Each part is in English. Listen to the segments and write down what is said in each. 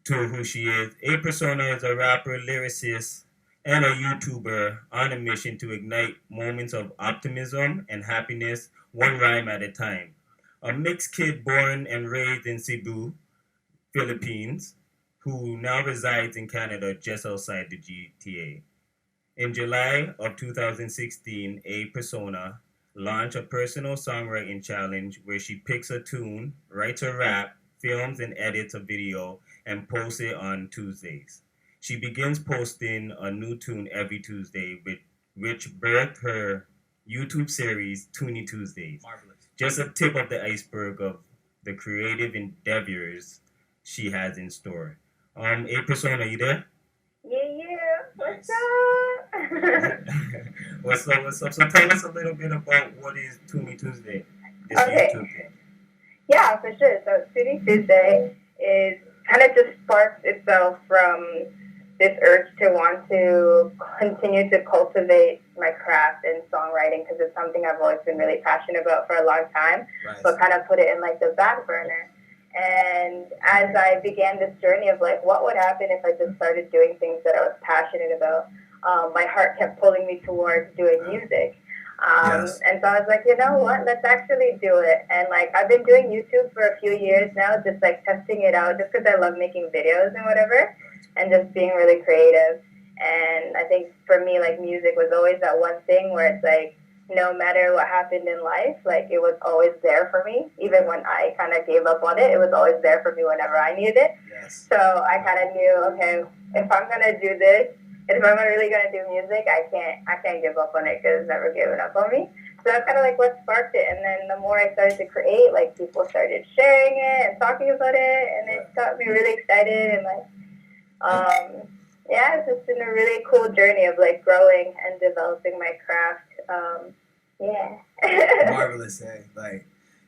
to who she is. A Persona is a rapper, lyricist, and a YouTuber on a mission to ignite moments of optimism and happiness, one rhyme at a time. A mixed kid born and raised in Cebu, Philippines, who now resides in Canada just outside the GTA. In July of 2016, A Persona launched a personal songwriting challenge where she picks a tune, writes a rap, films and edits a video, and posts it on Tuesdays. She begins posting a new tune every Tuesday, which birthed her YouTube series, Tuney Tuesdays. Marvelous. Just a tip of the iceberg of the creative endeavors she has in store. A Persona, you there? Yeah. What's Nice. up? What's up? So tell us a little bit about what is Tuney Tuesday, this Okay. YouTube thing. Yeah, for sure. So Tuney Tuesday is kind of just sparked itself from this urge to want to continue to cultivate my craft and songwriting because it's something I've always been really passionate about for a long time, Right. but kind of put it in like the back burner. And as I began this journey of like, what would happen if I just started doing things that I was passionate about? My heart kept pulling me towards doing music. Yes. And so I was like, you know what, let's actually do it. And like, I've been doing YouTube for a few years now, just like testing it out, just because I love making videos and whatever, and just being really creative. And I think for me, like, music was always that one thing where it's like, no matter what happened in life, like, it was always there for me. Even when I kind of gave up on it, it was always there for me whenever I needed it. Yes. So I kind of knew, okay, if I'm gonna do this, if I'm really gonna do music, I can't give up on it because it's never given up on me. So that's kind of like what sparked it. And then the more I started to create, like, people started sharing it and talking about it, and it got me really excited. And like, yeah, it's just been a really cool journey of like growing and developing my craft. Yeah. Marvelous, eh? Like,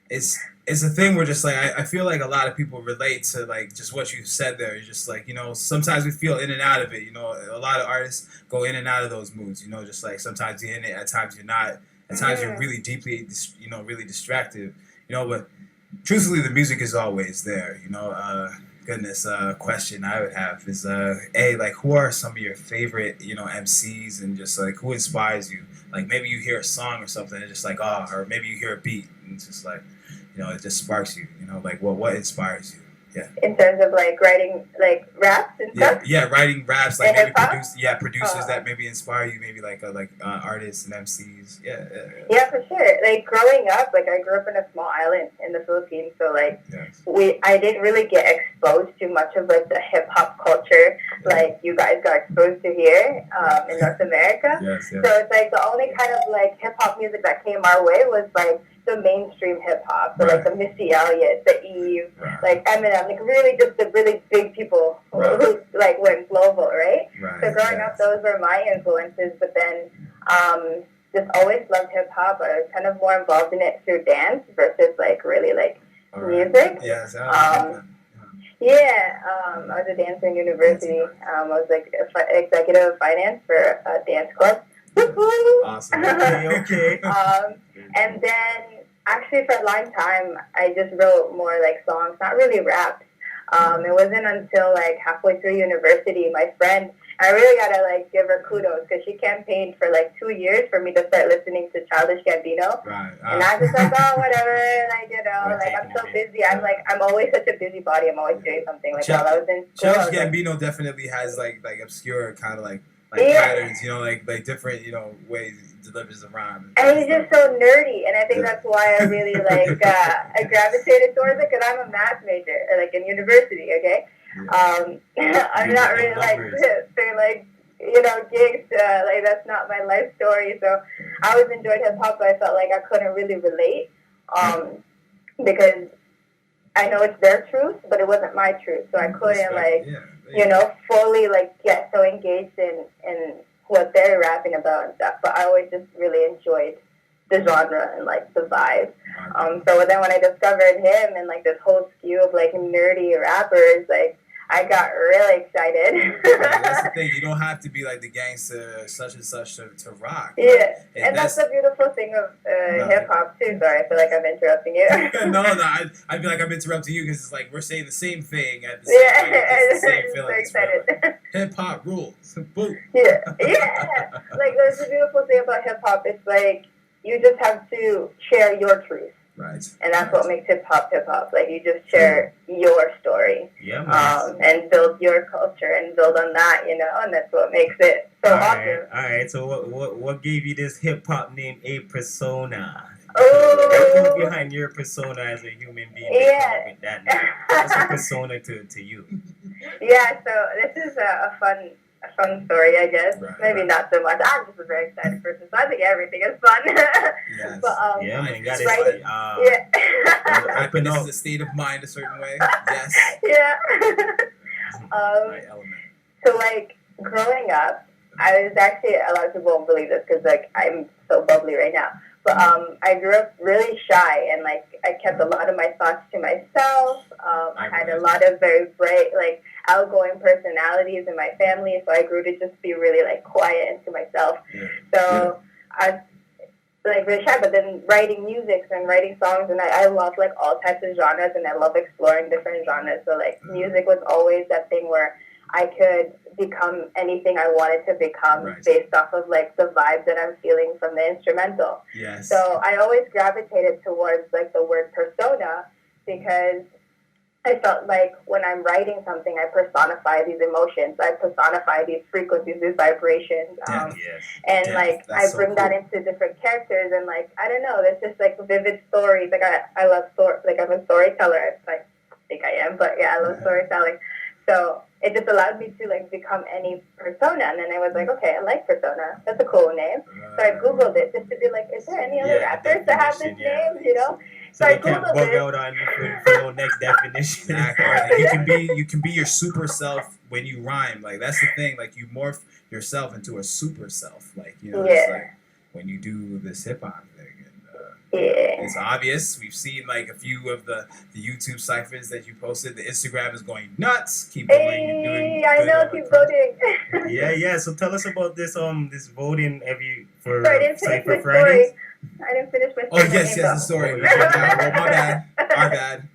it's a thing where just like I feel like a lot of people relate to like just what you said there. It's just like, you know, sometimes we feel in and out of it. You know, a lot of artists go in and out of those moods. You know, just like sometimes you're in it, at times you're not. At times you're really deeply, you know, really distracted. You know, but truthfully, the music is always there. You know, goodness, question I would have is like, who are some of your favorite, you know, MCs, and just like who inspires you? Like maybe you hear a song or something and just like, oh, or maybe you hear a beat and it's just like, you know, it just sparks you. You know, like what inspires you? Yeah. In terms of like writing like raps and stuff. Yeah, writing raps, like And maybe hip-hop? producers that maybe inspire you, maybe like artists and MCs. Yeah. Yeah, for sure. Like growing up, like I grew up in a small island in the Philippines, so like Yes. I didn't really get exposed to much of like the hip hop culture like you guys got exposed to here in North America. Yes. So it's like the only kind of like hip hop music that came our way was like the mainstream hip hop, so like the Missy Elliott, the Eve, like Eminem, like really just the really big people who like went global, right? So growing up, those were my influences, but then just always loved hip hop. I was kind of more involved in it through dance versus like really like music. Yes. Yeah, I was a dancer in university. I was like executive of finance for a dance club. Awesome. Okay. And then actually for a long time, I just wrote more like songs, not really rap. It wasn't until like halfway through university, my friend, I really gotta like give her kudos because she campaigned for like 2 years for me to start listening to Childish Gambino. And I was just like, oh, whatever, like, you know, like I'm so busy. I'm always such a busybody. I'm always doing something. Like while I was in school. Childish Gambino definitely has like obscure kind of like patterns, you know, like different, you know, ways he delivers the rhyme. And he's just so nerdy, and I think that's why I really like I gravitated towards it because I'm a math major, like in university. Okay, I'm not really like say like you know gigs. Like that's not my life story. So I always enjoyed hip hop, but I felt like I couldn't really relate because I know it's their truth, but it wasn't my truth. So I couldn't like. You know, fully like get so engaged in what they're rapping about and stuff. But I always just really enjoyed the genre and like the vibe. So then when I discovered him and like this whole skew of like nerdy rappers, like I got really excited. That's the thing. You don't have to be like the gangster such and such to rock. Yeah, Like, and that's the beautiful thing of hip hop too. Sorry, I feel like I'm interrupting you. no, I feel like I'm interrupting you because it's like we're saying the same thing at the same time. It's the same feeling. So excited. Like, hip hop rules. Boom. Yeah. Like there's the beautiful thing about hip hop. It's like you just have to share your truth. Right. And that's what makes hip hop hip hop. Like you just share your story. Yeah, and build your culture and build on that, and that's what makes it so awesome. All right. So what gave you this hip hop name, A Persona? Oh, What's behind your persona as a human being? Yeah. With that name? What's a persona to you? Yeah. So this is a fun story, I guess. Right, Maybe not so much. I'm just a very excited person, so I think everything is fun. Yes. But Yeah, man, got right. it. Happiness is a state of mind a certain way. Yes. Yeah. Right element. So like growing up, I was actually, a lot of people won't believe this because like I'm so bubbly right now. But I grew up really shy and like I kept a lot of my thoughts to myself. I had a lot of very bright, like outgoing personalities in my family, so I grew to just be really like quiet and to myself. Yeah. So I was like really shy, but then writing music and writing songs, and I love like all types of genres, and I love exploring different genres. So like music was always that thing where I could become anything I wanted to become based off of like the vibe that I'm feeling from the instrumental. Yes. So I always gravitated towards like the word persona because I felt like when I'm writing something, I personify these emotions, I personify these frequencies, these vibrations, and like I bring that into different characters, and like I don't know, there's just like vivid stories. Like I love like I'm a storyteller. I think I am, but yeah, I love storytelling. So it just allowed me to like become any persona, and then I was like, okay, I like persona. That's a cool name. So I googled it just to be like, is there any other rappers that have this name? So I can't bug out on you for no next definition. Exactly. You can be your super self when you rhyme. Like that's the thing. Like you morph yourself into a super self. Like it's like when you do this hip hop thing. It's obvious. We've seen like a few of the YouTube ciphers that you posted. The Instagram is going nuts. Keep going. You're doing I know. Keep voting. Yeah. So tell us about this this voting for Cipher Fridays. I didn't finish my story. Oh yes, the story. My bad. Our bad.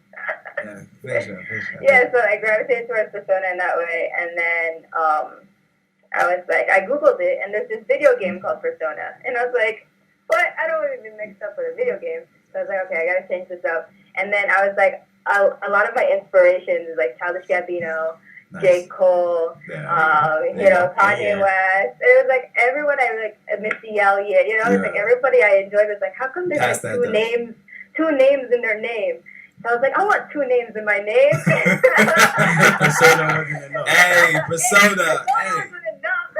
Yeah, finish up. Yeah, so I gravitated towards persona in that way, and then I was like, I googled it, and there's this video game called Persona, and I was like, what? I don't want to be mixed up with a video game. So I was like, okay, I gotta change this up. And then I was like, a lot of my inspirations is like Childish Gambino, J. Cole, Kanye West. It was like everyone I like, Missy Elliott, it was like everybody I enjoyed was like, how come there's like two names in their name? So I was like, I want two names in my name. Persona wasn't enough. Hey, Persona. Wasn't enough.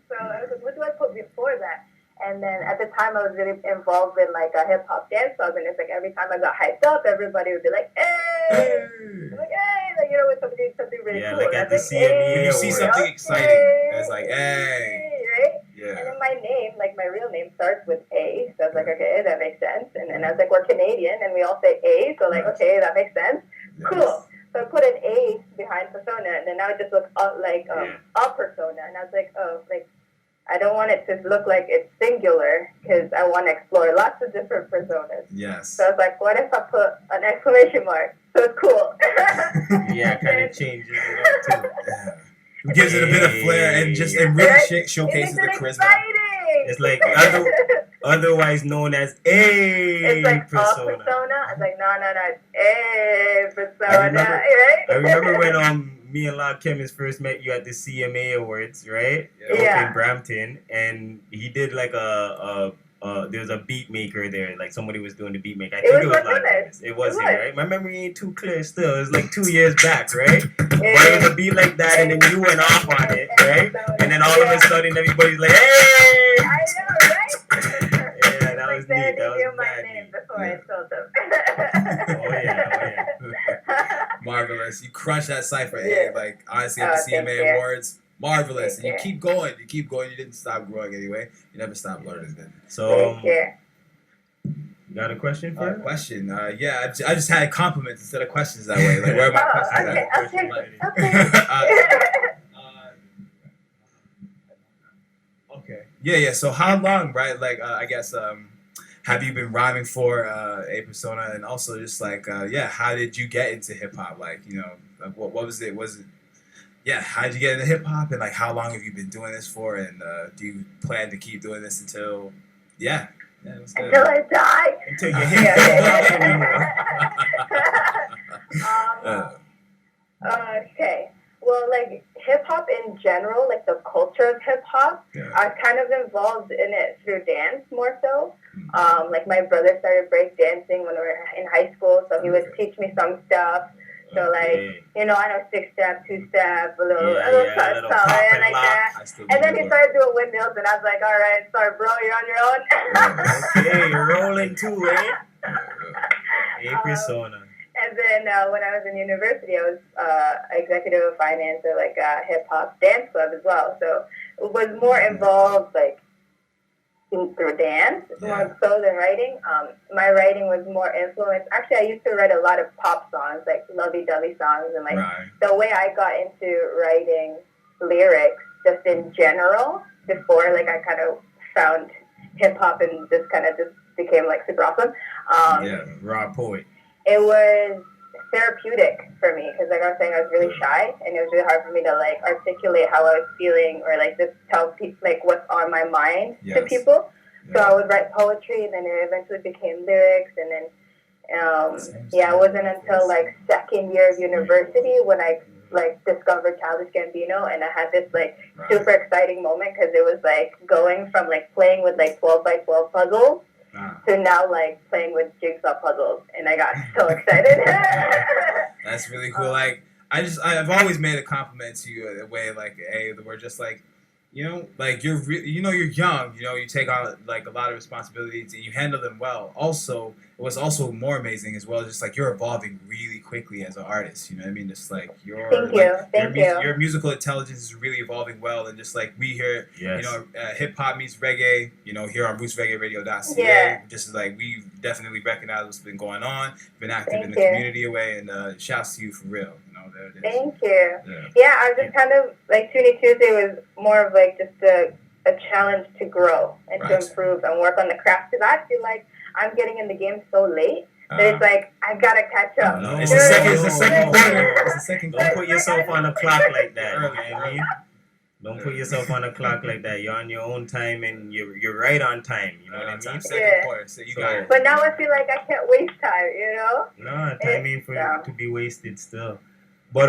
So I was like, what do I put before that? And then at the time, I was really involved in like a hip hop dance club, and it's like every time I got hyped up, everybody would be like, "Hey!" I'm like, "Hey!" Like with something really cool. Like at the CME, you see something exciting, it's like, "Hey!" Right? Yeah. And then my name, like my real name, starts with A. So I was like, "Okay, that makes sense." And then I was like, "We're Canadian, and we all say A, so like, okay, that makes sense." Yes. Cool. So I put an A behind persona, and then now it just looks like a persona, and I was like, oh, like. I don't want it to look like it's singular because I want to explore lots of different personas. Yes. So I was like, what if I put an exclamation mark? So it's cool. Kind of changes it up too. Yeah. It gives it a bit of flair and really showcases the charisma. Exciting. It's like otherwise known as A It's like persona. A persona. I was like, no, it's A persona. I remember when me and Log Chemist first met you at the CMA Awards, right? Yeah. Up in Brampton, and he did like there was a beat maker there, like somebody was doing the beat maker. I think it was Log Chemist. It was him, right? My memory ain't too clear still. It was like 2 years back, right? But it was a beat like that, and then you went off on it, right? And then all of a sudden, everybody's like, "Hey!" I know, right? Yeah, that was neat. That was my name before I told them. Oh yeah. Marvelous. You crushed that cipher. Yeah. Like honestly at the CMA Awards. Marvelous. And you keep going. You didn't stop growing anyway. You never stopped learning then. So Got a question for her? Question. Yeah, I just had compliments instead of questions that way. Like, where are my questions at? Okay. Yeah. So how long, right? Like, I guess, have you been rhyming for a persona, and also just like, how did you get into hip hop? Like, like what was it? Yeah, how did you get into hip hop, and like how long have you been doing this for, and do you plan to keep doing this until, until I die? Until you hit anymore. Okay. Well, like hip hop in general, like the culture of hip hop, I kind of involved in it through dance more so. Like my brother started break dancing when we were in high school, so he would teach me some stuff. So like, I know 6-step, 2-step, a little something like that. And then he started doing windmills, and I was like, all right, sorry, bro, you're on your own. Okay, you're rolling too, eh? A persona. And then when I was in university, I was executive of finance at like a hip hop dance club as well. So it was more involved like through dance more so than writing. My writing was more influenced. Actually, I used to write a lot of pop songs, like lovey-dovey songs, and like the way I got into writing lyrics just in general before like I kind of found hip hop and just became like super awesome. Raw poet. It was therapeutic for me because like I was saying, I was really shy, and it was really hard for me to like articulate how I was feeling or like just tell people like what's on my mind to people. So I would write poetry, and then it eventually became lyrics, and then it wasn't until like second year of university when I like discovered Childish Gambino, and I had this like super exciting moment because it was like going from like playing with like 12x12 puzzles to now like playing with jigsaw puzzles, and I got so excited. That's really cool. Like I've always made a compliment to you in a way like, hey, we're just like, like you're you're young, you take on like a lot of responsibilities and you handle them well. Also, it was also more amazing as well, just like you're evolving really quickly as an artist. You know what I mean? Just like your musical intelligence is really evolving well, and just like we hear, hip hop meets reggae. Here on Rootz Reggae Radio.ca. Yeah. Just like we definitely recognize what's been going on, been active in the community away, and shouts to you for real. There it is. Thank you. I was just kind of like Tuney Tuesday was more of like just a challenge to grow and to improve and work on the craft, because I feel like I'm getting in the game so late that it's like I gotta catch up. No, it's the second quarter. It's the second quarter. Don't put yourself on a clock like that. You know what I mean? Don't put yourself on a clock like that. You're on your own time, and you're right on time. You know what I mean? Second quarter, so you got it. But now I feel like I can't waste time. No, time ain't for it to be wasted still. But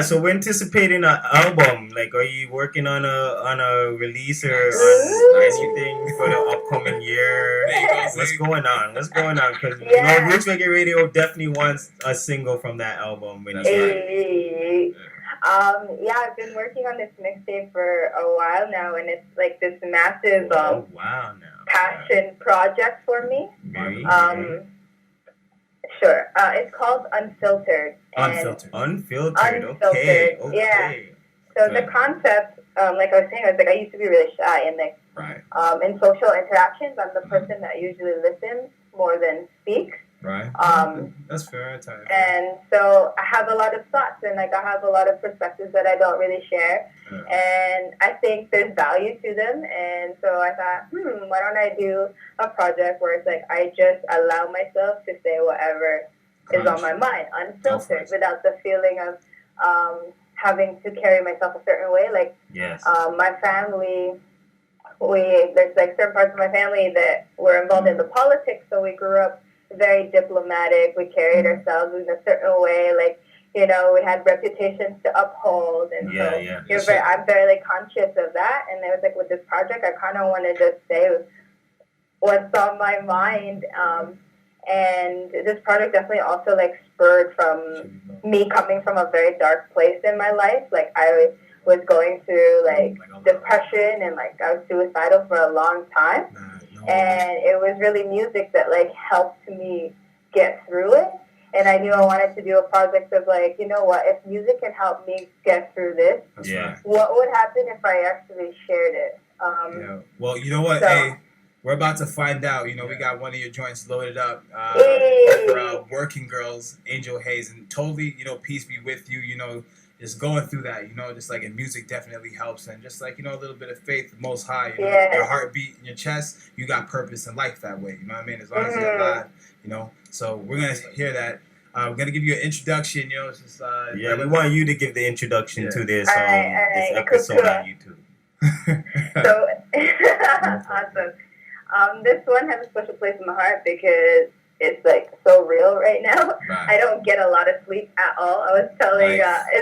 so we're anticipating an album. Like, are you working on a release or on anything for the upcoming year? What's going on? Because Rootz Reggae Radio definitely wants a single from that album when it's I've been working on this mixtape for a while now, and it's like this massive passion project for me. Sure. It's called Unfiltered. Unfiltered. Okay. Yeah. So the concept, like I was saying, I used to be really shy, and like in social interactions, I'm the person that usually listens more than speaks. Right. That's fair. And so I have a lot of thoughts, and like I have a lot of perspectives that I don't really share, and I think there's value to them. And so I thought, why don't I do a project where it's like I just allow myself to say whatever is on my mind, unfiltered, without the feeling of having to carry myself a certain way. Like my family, there's like certain parts of my family that were involved in the politics, so we grew up very diplomatic. We carried ourselves in a certain way, like we had reputations to uphold, and I'm very like conscious of that. And it was like with this project, I kind of want to just say what's on my mind. And this project definitely also like spurred from me coming from a very dark place in my life. Like I was going through like depression, and like I was suicidal for a long time. And it was really music that like helped me get through it. And I knew I wanted to do a project of like, if music can help me get through this, what would happen if I actually shared it? Well, you know what? Hey, we're about to find out. You know, we got one of your joints loaded up Hey. for Working Girls, Angel Hayes, and totally, you know, peace be with you. You know, just going through that. You know, just like in music definitely helps, and just like, you know, a little bit of faith, Most High. You know, Yeah. your heartbeat in your chest, you got purpose in life that way. You know what I mean? As long as you're alive. You know, so we're gonna hear that. We're gonna give you an introduction. You know, it's just Yeah, we want you to give the introduction to this All right, this cool, episode cool. on YouTube. So, awesome. This one has a special place in my heart because it's like so real right now. I don't get a lot of sleep at all. I was telling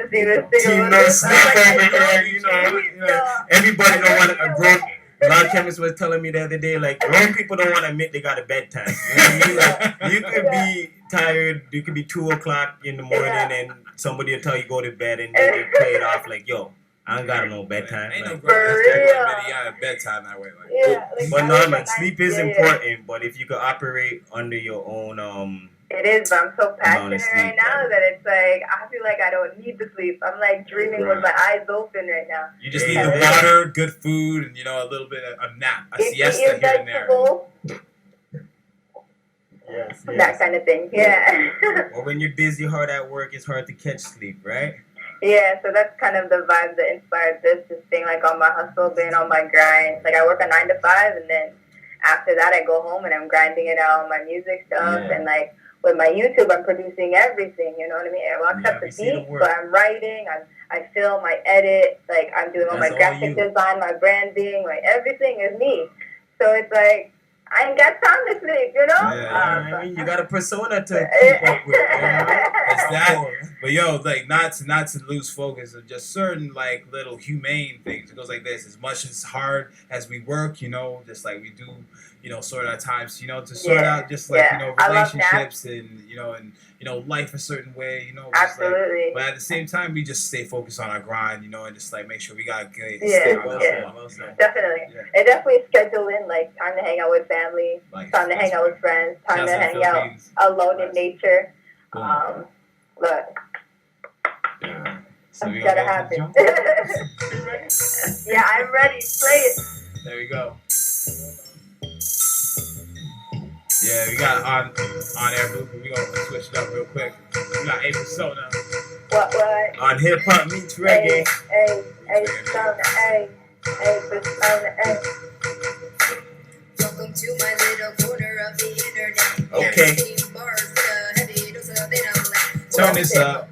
Team no sleep over here, you know. Everybody don't want a grown. Ron Chemist was telling me the other day, like, grown people don't want to admit they got a bedtime. You know what I mean? Like, you could be tired, you could be 2 o'clock in the morning, and somebody will tell you go to bed, and you just play it off like, yo, I ain't got no bedtime. Ain't like, no grown that's out of bedtime that way. Like. Yeah, like, but no, man, sleep is important. But if you could operate under your own, it is. But I'm so passionate sleep, right now that it's like I feel like I don't need the sleep. I'm like dreaming with my eyes open right now. You just need the water, good food, and you know, a little bit of a nap, a siesta here and there. Yes. That kind of thing. Yeah. Or when you're busy, hard at work, it's hard to catch sleep, right? Yeah, so that's kind of the vibe that inspired this, just being like on my hustle, being on my grind. Like I work a 9 to 5, and then after that I go home and I'm grinding it out on my music stuff. And like with my YouTube, I'm producing everything, you know what I mean? Well, except the beat, but I'm writing, I film, I edit, like I'm doing all my graphic design, my branding, like everything is me. So it's like, I ain't got time to sleep, you know? I mean, you got a persona to keep up with. You know? It's that. But yo, like not to lose focus of just certain like little humane things. It goes like this: as much as hard as we work, you know, just like we do, you know, sort out times, you know, to sort out just like you know relationships and you know life a certain way, you know. Absolutely. Like, but at the same time, we just stay focused on our grind, you know, and just like make sure we got good. Definitely. It definitely schedule in like time to hang out with family, time to hang out with friends, time to hang out alone in nature. Look. So we gotta happen. Yeah, I'm ready. Play it. There we go. Yeah, we got on air blooper. We gonna switch it up real quick. We got a persona. What? On HipHop Meetz Reggae. Hey, persona. Hey, persona. Hey. Welcome to my little corner of the internet. Okay. Turn this up.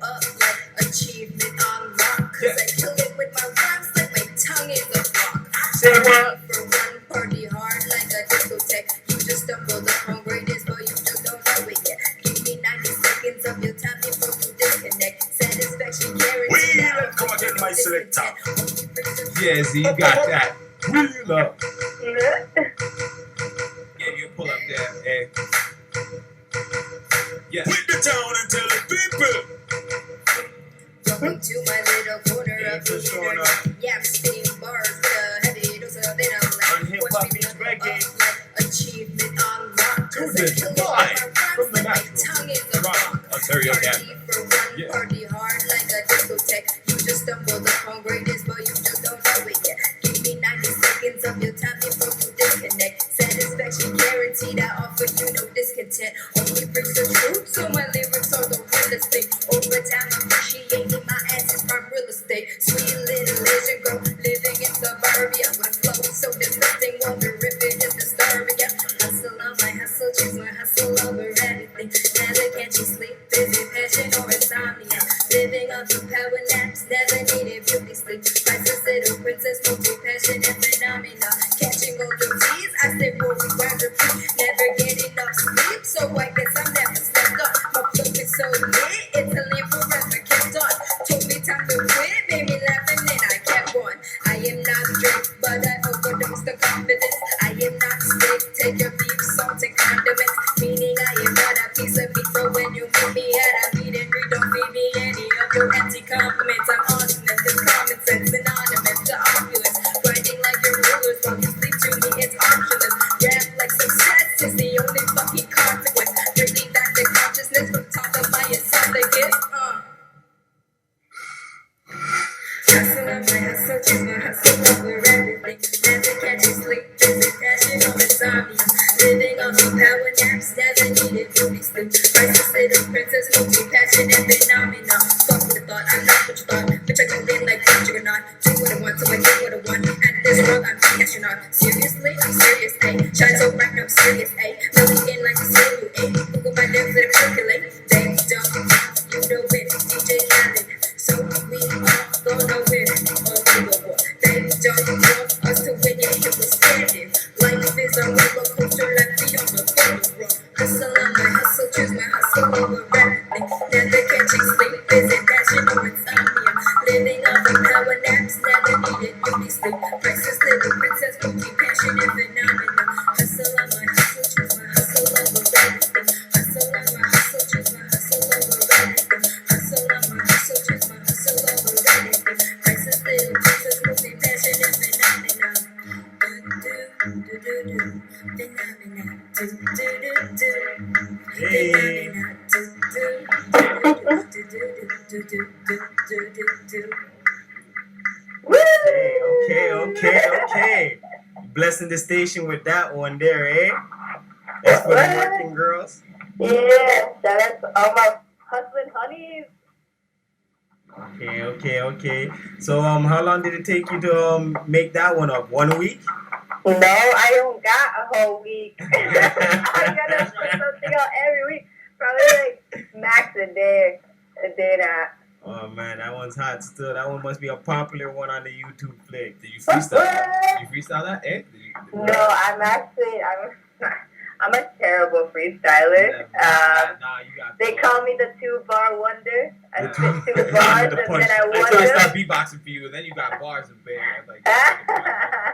Achievement unlocked. Cause I kill it with my rhymes like my tongue is a block. Say what? For one party hard like a discotheque. You just stumbled upon greatness, but you just don't know it yet. Give me 90 seconds of your time before you disconnect. Satisfaction guaranteed. Come on, get my selector. Yeah, Z, you got that. Wheel up. Yeah, you pull up there. Hey. Yeah. Put the town and tell the people. Welcome to my little corner of the internet. Yeah, I'm spitting bars with a heavy dose of venom. On HipHop Meetz Reggae. Achievement unlocked. To the live from the natural. Rock, Ontario, yeah. Party hard like a discotheque. You just stumbled upon greatness, but you just don't know it yet. Give me 90 seconds of your time before you disconnect. Satisfaction guaranteed. I offer you no discontent. Only brings the truth, so my lyrics are the realest thing. Over time, appreciating my ass is my real estate. Sweet little Asian girl living in suburbia with a flow so disgusting. Wonder if it is disturbing. Yeah. Hustle on my hustle, choose my hustle over anything. Never catch you sleep, busy passion or insomnia. Living off of power naps, never needed beauty sleep. Princess, little princess, multi-passion and phenomena. Catching all the D's, I stay rolling round the feet. Never get enough sleep, so I guess I'm never slept on. My flow is so lit, it's a lamp forever kept on. Told me time to quit, made me laugh and then I kept on. I am not Drake, but I overdosed the confidence. I am not steak, take your beef, salt and condiments. Meaning I am not a piece of meat, but when you meet me at a meet and greet, don't feed me any of your empty compliments. I'm awesome, there's common sense, synonymous to opulence. Grinding like your rulers while you sleep to me, it's opulence. Rap like success is the only fucking consequence. Bringing back the consciousness from top of my esophagus. Hustle on my hustle, choose my hustle over everything. Never catch you sleep, busy passion over time. Power naps never needed to be sleep. Priceless little princess, movie, passion and phenomenon. Fuck with the thought, I'm not what you thought. Bitch, I can live like a juggernaut. Do what I want, so I get what I want. And this world, I'm the astronaut. Seriously, I'm serious, ayy. Shine so bright, I'm serious, ayy. Million like a serial, ayy. Google my names, let it calculate. They don't want you to win, DJ Khaled. So we all gonna win. All over war. They don't want us to win, yet you will stand it. Life is a roller coaster, like me on the roller. Hustle on my hustle, choose my hustle over everything. Never catching sleep, is it passion or insomnia? Living on the power naps, never needed beauty sleep. Priceless little princess, movie, passion and phenomena. Hustle on my hustle, choose my hustle over everything. Hustle on my hustle, choose my hustle over everything. Hustle on my hustle, choose my hustle over everything. Priceless little princess, movie, passion and phenomena. Hey. Okay. Blessing the station with that one there, eh? That's for the working girls. Yeah, shout out to all my hustling honeys. Okay. So how long did it take you to make that one up? 1 week? No, I don't got a whole week. I gotta put something out every week. Probably like max a day and a half. Oh man, that one's hot still. That one must be a popular one on the YouTube flick. Did you freestyle that? Did you freestyle that? Eh? No, I'm a terrible freestyler. You got They call me the 2-bar wonder. I spit 2 bars and then I Until I wonder. start beatboxing for you, and then you got bars and like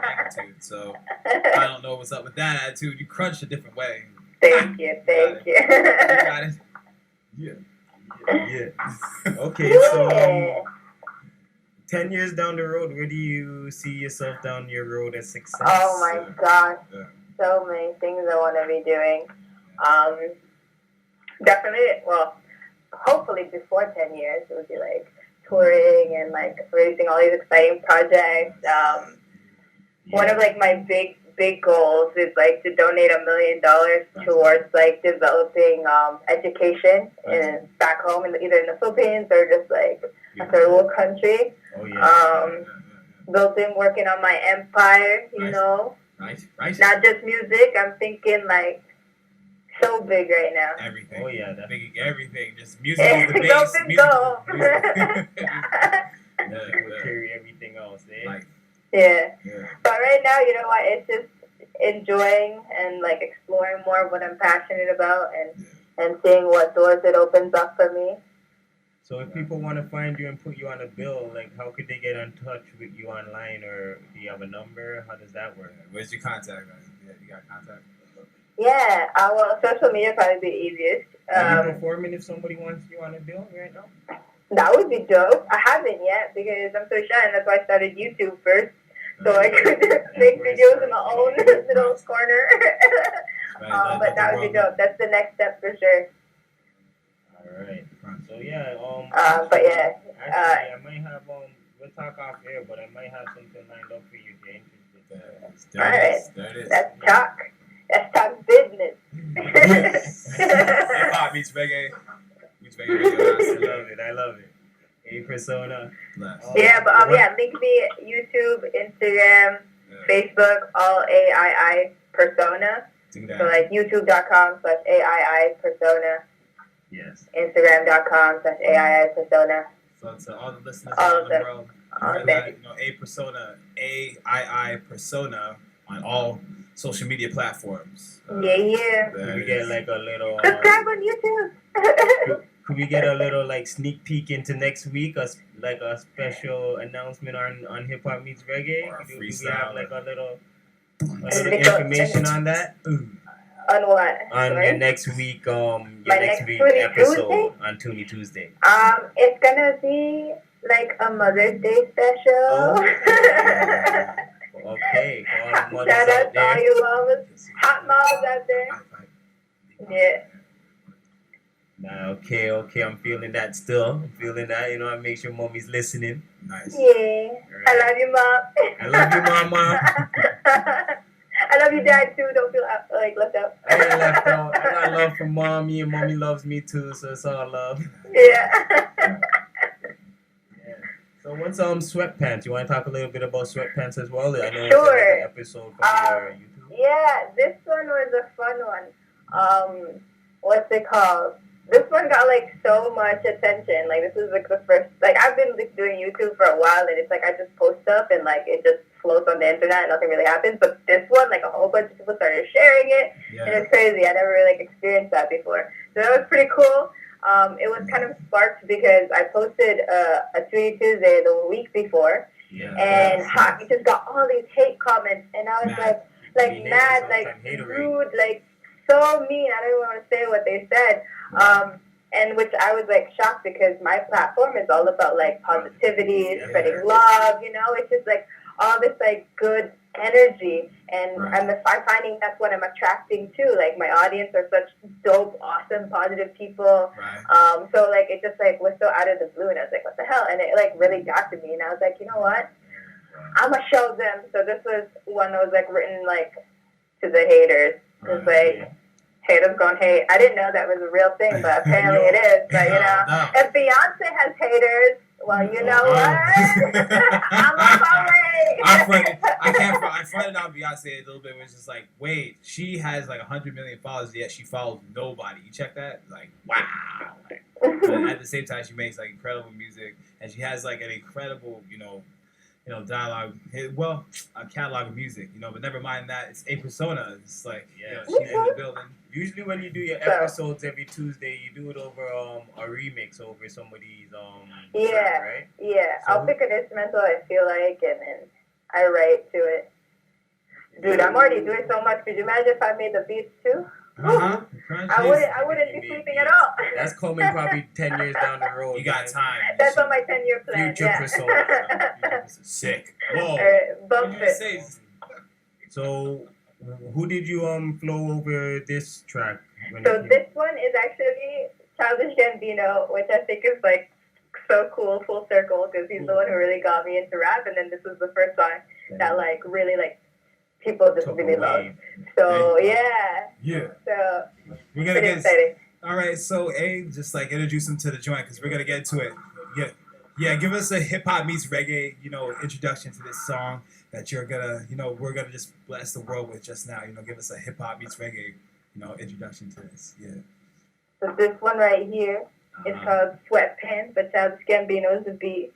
magnitude. So I don't know what's up with that attitude. You crunch a different way. Thank you. You got it. Yeah. Okay, so 10 years down the road, where do you see yourself down your road of success? Oh my gosh. So many things I want to be doing. Definitely, well, hopefully before 10 years, it would be like touring and like releasing all these exciting projects. One of like my big goals is like to donate $1 million towards like developing education in back home, either in the Philippines or just like a third world country. Oh, yeah. Building, working on my empire, you know. Nice. Not just music. I'm thinking like so big right now. Everything. Oh yeah, big everything. Just music is the Go base. big Music go. We'll carry everything else, eh? Like, Yeah. yeah. But right now, you know what? It's just enjoying and like exploring more of what I'm passionate about and seeing what doors it opens up for me. So if people want to find you and put you on a bill, like how could they get in touch with you online, or do you have a number? How does that work? Where's your contact? Yeah, you got contact? Yeah. Well, social media probably be the easiest. Are you performing if somebody wants you on a bill right now? That would be dope. I haven't yet because I'm so shy, and that's why I started YouTube first. So I could make videos in my own little corner. But that would be dope. That's the next step for sure. All right. So yeah. But yeah. Actually, I might have we'll talk off air, but I might have something lined up for you if you're interested. There it is. That's talk. That's talk business. HipHop meets reggae. I love it. A persona. Yeah, but link me YouTube, Instagram, Facebook, all AII persona. So like youtube.com/AII persona. Yes. Instagram.com/AII persona. So to all the listeners All around of the them. world, All of remember that, A persona, AII persona on all social media platforms. Yeah. Could we get like a little Subscribe on YouTube. could we get a little like sneak peek into next week, like a special announcement on Hip Hop Meets Reggae? Or a Do we freestyle. have like a little information on that? On what? On Sorry? your next week, My next Tuney episode Tuesday? on Tuney Tuesday. It's gonna be like a Mother's Day special. Oh. Okay, for all the mothers Shout out out to all there. you mamas, hot moms out there. Yeah. Nah, okay, I'm feeling that still. I'm feeling that, I make sure mommy's listening. Nice. Yeah. I love you, mom. I love you, mama. I love love you, Dad, too. Don't feel like left out. I ain't left out. I got love from mommy, and mommy loves me too, so it's all love. Yeah. So what's sweatpants? You want to talk a little bit about sweatpants as well? I know Sure. it's another episode from your YouTube. Yeah, this one was a fun one. What's it called? This one got like so much attention. Like this is like the first. Like I've been like, doing YouTube for a while, and it's like I just post stuff and like it just floats on the internet and nothing really happens. But this one, like a whole bunch of people started sharing it, and it's crazy. I never really like experienced that before, so that was pretty cool. It was kind of sparked because I posted a Tuney Tuesday the week before, and it just got all these hate comments, and I was like mad, like rude, like so mean. I don't even want to say what they said, and which I was like shocked because my platform is all about like positivity, spreading love. You know, it's just like all this like good energy, and I'm finding that's what I'm attracting to. Like my audience are such dope, awesome, positive people. So like it just like was so out of the blue, and I was like, what the hell? And it like really got to me, and I was like, you know what? I'ma show them. So this was one that was like written like to the haters. It's like haters gonna hate. I didn't know that was a real thing, but apparently it is. But you know, if Beyonce has haters, well, you know what? I'm on my way. I fronted on Beyonce a little bit. Where it's just like, wait, she has like 100 million followers, yet she follows nobody. You check that? Like, wow. Like, but at the same time, she makes like incredible music, and she has like an incredible, dialogue. Well, a catalog of music, but never mind that. It's a persona. It's like, she's in the building. Usually when you do your episodes every Tuesday, you do it over a remix over somebody's track, right? Yeah. So I'll pick an instrumental I feel like, and then I write to it. Dude, I'm already doing so much. Could you imagine if I made the beats too? I wouldn't be sleeping at all. That's coming probably 10 years down the road. You got time. That's on my 10-year plan. Future persona. Sick. Whoa. Bump it. So, who did you flow over this track? So this one is actually Childish Gambino, which I think is like so cool, full circle, because he's the one who really got me into rap, and then this was the first song that like really like people just really love. So yeah. So we're gonna get exciting. All right, so just like introduce him to the joint because we're gonna get into it. Yeah. Give us a HipHop meets reggae, introduction to this song that you're gonna, we're gonna just bless the world with just now. Give us a HipHop meets reggae, introduction to this. Yeah. So this one right here is called Sweatpants, but Childish Gambino is the beat,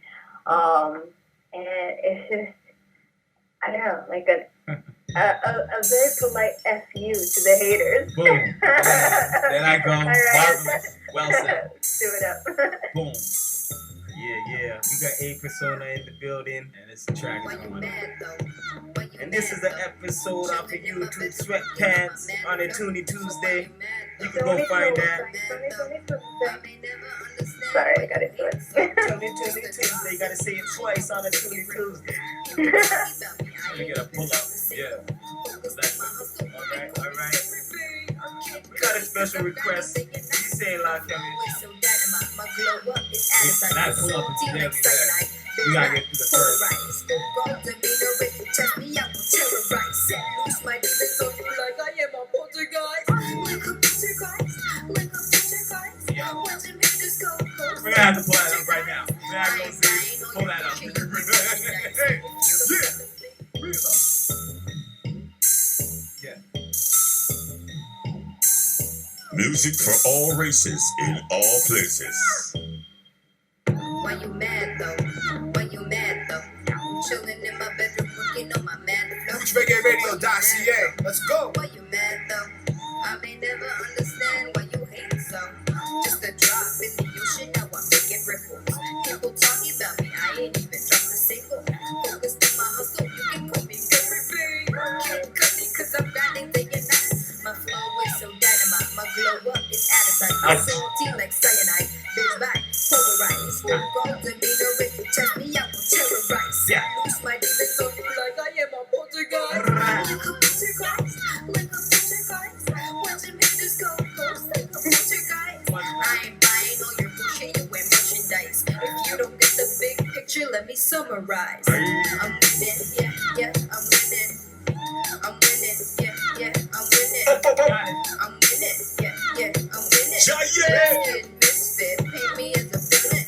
and it's just I don't know, like a very polite FU to the haters. Boom. There I go. Marvelous. Well said. Do it up. Boom. Yeah. We got A Persona in the building. And it's the track is on. And this is an episode off of YouTube Sweatpants on a Tuney Tuesday. You can go find that. Sorry, I got into it. Tuney Tuesday. You gotta say it twice on a Tuney Tuesday. We gotta pull up. Yeah. All right. We got a special request. What you saying, La Kevin? That pull up is daily there. We gotta get through the first. We're gonna have to pull that up right now. We're gonna have to see. Pull that up. Music for all races in all places. Why you mad though? Chilling in my bedroom, working on my mad flow. Rootz Reggae Radio.ca. Let's go. Why you mad though? I may never understand why you hate so. Just a drop in the ocean, now I'm making ripples. People talking about me, I ain't even dropped a single. Focused on my hustle, you can call me very. Can't cut me cause I'm grinding day and night. My flow is so dynamite, my glow up is appetite. My salty like cyanide, bitch back, polarized. Full gold demeanor, if you test me out, will terrorize. Lose my demons on you like I am a poltergeist. Like a poltergeist, like a poltergeist. Watching me just go ghost like a poltergeist. I ain't buying all your bullshit, you wear merchandise. If you don't get the big picture, let me summarize. I'm winning, yeah, I'm winning. I'm winning, yeah. Misfit, misfit, paint me as a villain.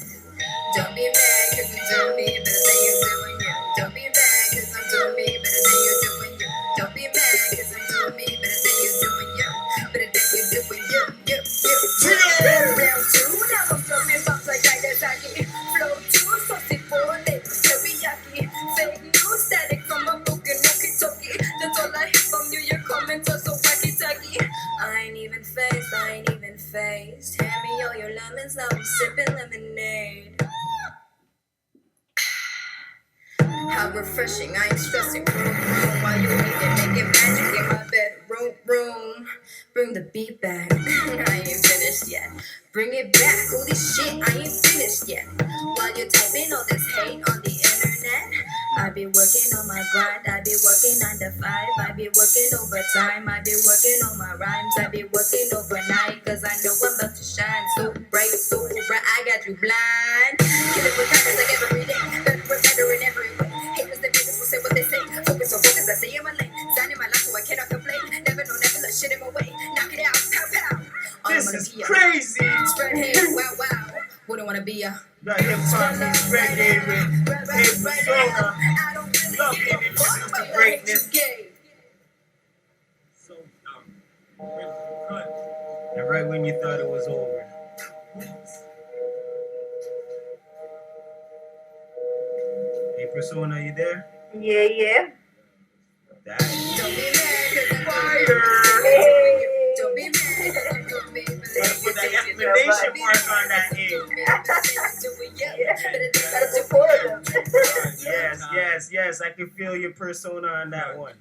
Don't be mad cause I'm doing me better than you're doing you. Don't be mad cause I'm doing me better than you're doing you. Don't be mad cause I'm doing me better than you're doing you. Better than you're doing you. Round two, now I'm throwing bumps like Nagasaki. Flow two, saucy for labels, teriyaki. Fake news, static from a broken walkie-talkie. That's all I hear from you, your comments are so wacky-tacky. I ain't even phased. Hand me all your lemons, now I'm sipping lemonade. How refreshing, I ain't stressing. Room, while you making magic in my bedroom. Bring the beat back. I ain't finished yet. Bring it back. Holy shit, I ain't finished yet. While you're typing all this hate on the internet, I be working on my grind. I be working 9 to 5. I be working overtime. I be working on my rhymes. I be working overnight. Cause I know I'm about to shine. So bright, I got you blind. Kill it with kindness like every day. Better in every way. Haters, the haters will say what they say. Focus on focus, I stay in my lane. Sign in my life so I cannot complain. Never let shit in my way. Knock it out, pow pow. This is crazy. Spread hands, wow. Wouldn't wanna be a Got HipHop Rootz Reggae with Meetz persona. I don't really Love give it. a fuck This is about the the hate greatness. you gave. And right when you thought it was over. Hey, persona, you there? Yeah. That. Don't be mad 'cause I'm Fire. Don't be mad 'cause I'm doing me. Put that explanation mark on that end. That's before them. Yes. I can feel your persona on that one.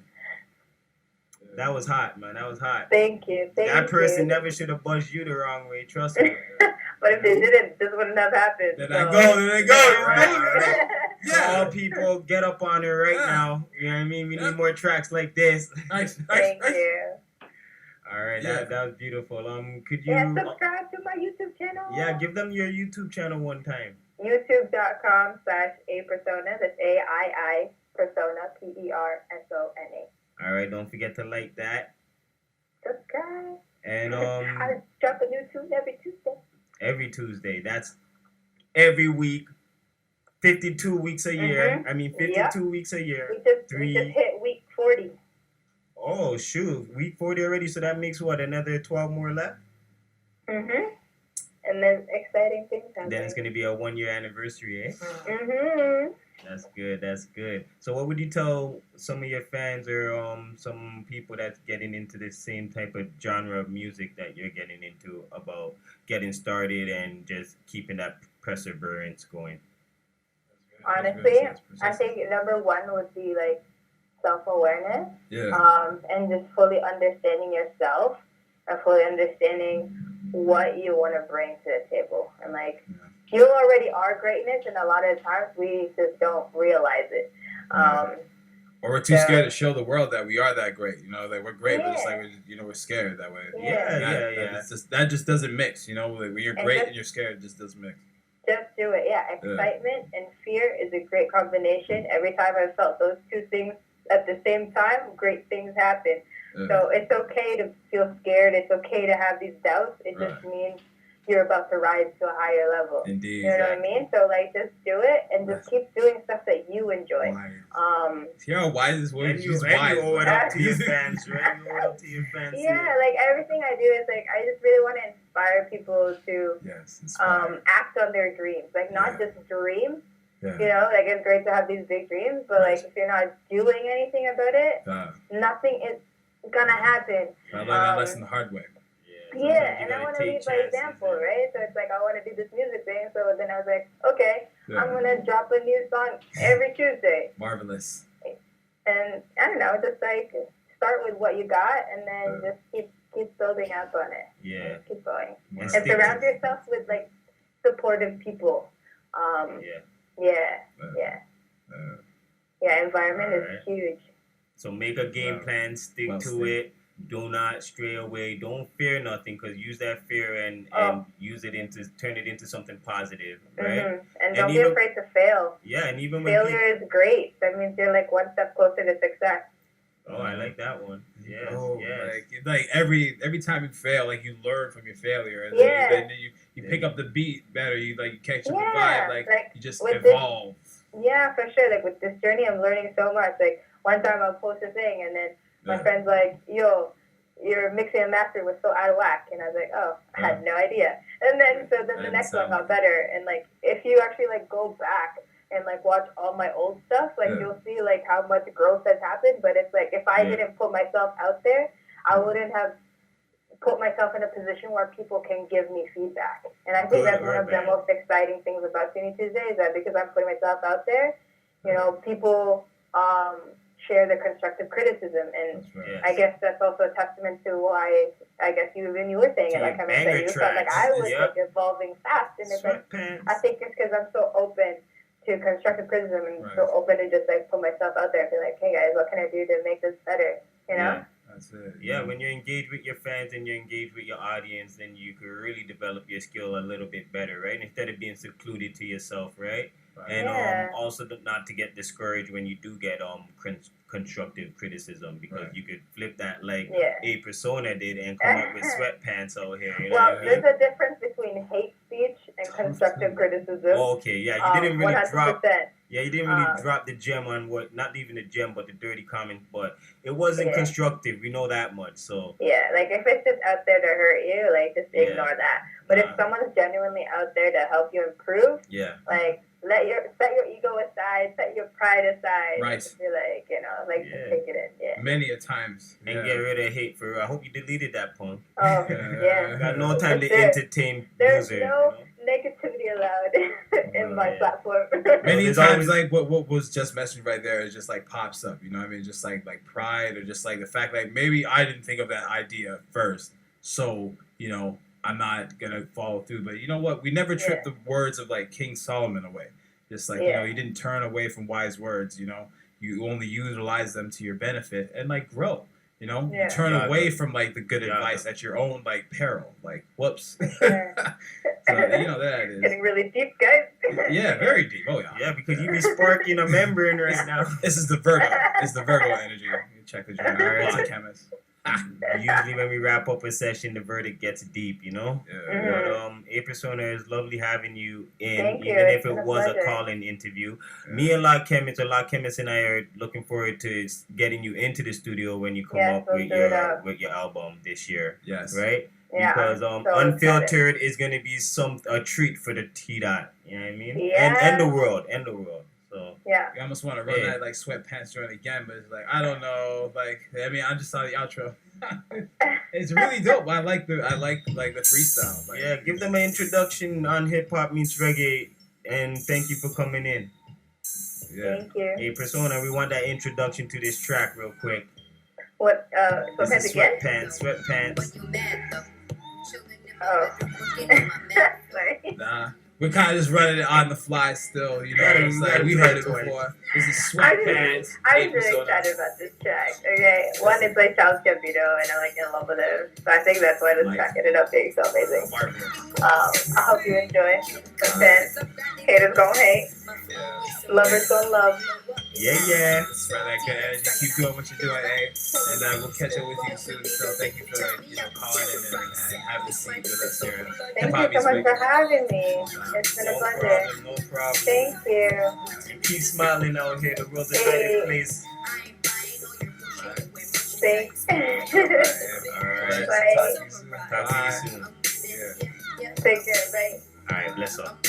That was hot, man. That was hot. Thank you. That person never should have buzzed you the wrong way. Trust me. But if they didn't, this wouldn't have happened. There so. they go. Right. Yeah. All people, get up on it right now. You know what I mean? We need more tracks like this. Nice. Thank you. All right, Yeah. that was beautiful. Could you? Yeah, subscribe to my YouTube channel. Yeah, give them your YouTube channel one time. YouTube.com/A-Persona. That's A-I-I Persona, Persona. All right, don't forget to like that. Subscribe. And I drop a new tune every Tuesday. every Tuesday. That's every week. 52 weeks a year. I mean, 52 weeks a year. We just hit week 40. Oh, shoot. Week 40 already, so that makes what, another 12 more left? Mm-hmm. And then exciting things happen. Then it's going to be a 1-year anniversary, eh? Mm-hmm. That's good. So what would you tell some of your fans or some people that's getting into the same type of genre of music that you're getting into about getting started and just keeping that perseverance going? Honestly, I think number one would be like self-awareness. Yeah. And just fully understanding yourself and fully understanding what you want to bring to the table. And like, you already are greatness, and a lot of times we just don't realize it. Or we're too scared to show the world that we are that great. You know, that we're great, but it's like we're scared that way. Yeah. That just doesn't mix. You know, like when you're great and you're scared, it just doesn't mix. Just do it. Yeah, excitement and fear is a great combination. Every time I've felt those two things at the same time, great things happen. So it's okay to feel scared. It's okay to have these doubts. It just means you're about to rise to a higher level. Indeed. You know what I mean? So like, just do it and just keep doing stuff that you enjoy. See how wise this was? And you owe it up to your fans, right? You owe it up to your fans. Yeah, like everything I do is like, I just really want to inspire people to act on their dreams. Like not just dream. Yeah. You know, like it's great to have these big dreams, but like if you're not doing anything about it, nothing is gonna happen. I learned that lesson the hard way. Yeah, and I want to lead by example, right? So it's like I want to do this music thing. So then I was like, okay, I'm gonna drop a new song every Tuesday. Marvelous. And I don't know, just like start with what you got, and then just keep building up on it. Yeah. Just keep going. And And surround yourself with like supportive people. Environment is huge. So make a game plan, stick to it. Do not stray away. Don't fear nothing, because use that fear and use it turn it into something positive, right? And don't be afraid to fail. Yeah, and even failure is great. That means you're like one step closer to success. Oh, I like that one. Yes, Oh, yes. like every time you fail, like you learn from your failure, and Yeah. then you pick up the beat better. You catch up the Yeah, vibe, like like, you just with evolve. Yeah, for sure. Like with this journey, I'm learning so much. Like one time I'll post a thing, and then my friend's like, "Yo, your mixing and master was so out of whack," and I was like, "Oh, I had no idea." And then the next one got better. And like if you actually like go back and like watch all my old stuff, like you'll see like how much growth has happened. But it's like if I didn't put myself out there, I wouldn't have put myself in a position where people can give me feedback. And I think that's one of the most exciting things about Tuney Tuesday is that because I'm putting myself out there, you know, people share the constructive criticism. And I guess that's also a testament to why I guess you were saying it. Like I said, you felt like I was like evolving fast. And it's like, I think it's because I'm so open to constructive criticism and so open to just like put myself out there and be like, hey guys, what can I do to make this better? You know? That's it. Yeah, when you're engaged with your fans and you're engaged with your audience, then you can really develop your skill a little bit better, right? Instead of being secluded to yourself, right? And also not to get discouraged when you do get constructive criticism, because you could flip that like a persona did and come up with sweatpants out here. You know well, what I mean? there's a difference between hate speech and constructive criticism. Okay, yeah, you didn't really 100%. drop. Yeah, you didn't really drop the gem on what, not even the gem, but the dirty comment. But it wasn't constructive. We know that much. So yeah, like if it's just out there to hurt you, like just ignore that. But if someone's genuinely out there to help you improve, like set your ego aside, set your pride aside, and just be like, you know, like just take it in. Yeah. Many a times. And get rid of hate for real. I hope you deleted that punk. Oh yeah. Got no time to entertain There's users. no negativity allowed in my platform. Many times, like what was just mentioned right there, is just like pops up. You know what I mean? Just like pride, or just like the fact that maybe I didn't think of that idea first, so you know I'm not gonna follow through. But you know what? We never tripped the words of like King Solomon away. Just like you know, he didn't turn away from wise words. You know, you only utilize them to your benefit and like grow. You know, you turn away from like the good advice at your own like peril. Like, whoops. So, you know that is getting really deep, guys. Yeah, very deep. Oh yeah. Yeah, because you be sparking a membrane right now. This is the Virgo. It's the Virgo energy. You check the journal. Lots of chemists. Usually when we wrap up a session, the verdict gets deep, you know? But A Persona, is lovely having you in, even if it was a call-in interview. Me and La Chemist and I are looking forward to getting you into the studio when you come up with your album this year. Yes. Right? Yeah, because so Unfiltered is going to be a treat for the T-Dot, you know what I mean? Yeah. And the world. So I almost want to run that like sweatpants joint again, but it's like I don't know. Like I mean, I just saw the outro. It's really dope. I like the freestyle. Like, give them an introduction on HipHop Meetz Reggae, and thank you for coming in. Thank you. Hey Persona, we want that introduction to this track real quick. What? Sweatpants again? Sweatpants. Oh. Sorry. Nah. We're kind of just running it on the fly still, you know. It's like we heard it before. This is Sweatpants. I'm really excited about this track. Okay, one, it's like Charles Gambino, and I'm like in love with him. So I think that's why this track ended up being so amazing. I hope you enjoy. Sweatpants. Haters gon' hate. Lovers gon' love. Yeah. Spread that good energy. Keep doing what you're doing, and we'll catch up with you soon. So thank you for calling in and having a seat with us here. Thank you so much for having me. It's been a pleasure. No problem. Thank you. And keep smiling out here. The world's a better place. Thanks. Alright. Bye. Talk to you soon. Take care. Bye. Alright, bless up.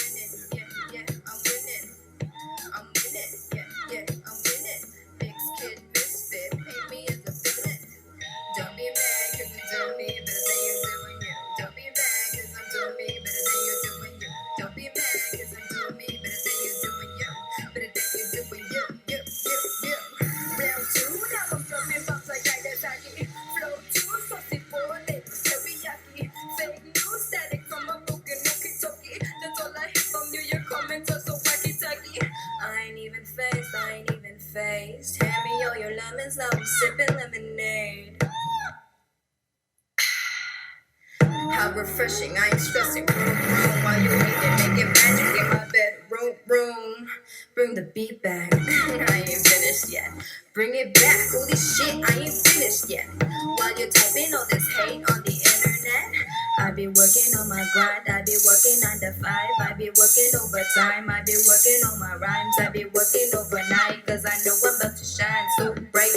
Hand me all your lemons, now I'm sipping lemonade. How refreshing, I ain't stressing. While you're waiting, making magic in my bedroom. Vroom, vroom. Bring the beat back. I ain't finished yet. Bring it back. Holy shit, I ain't finished yet. While you're typing all this hate on the internet, I be working on my grind. I be working 9 to 5. I be working overtime. I be working on my rhymes. I be working overnight. Cause I know I'm about to shine. So bright,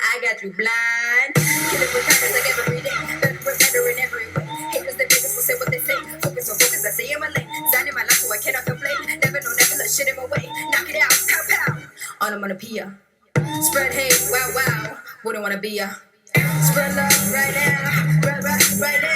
I got you blind. Kill it with kindness like every day. Better in every way. Haters, the niggas will say what they say. Focus on focus, I stay in my lane. Sign in my life so I cannot complain. Never know, never let shit in my way. Knock it out, pow, pow. Onomatopoeia. Spread hate, wow, wow. Wouldn't wanna be ya. Spread love right now, right now.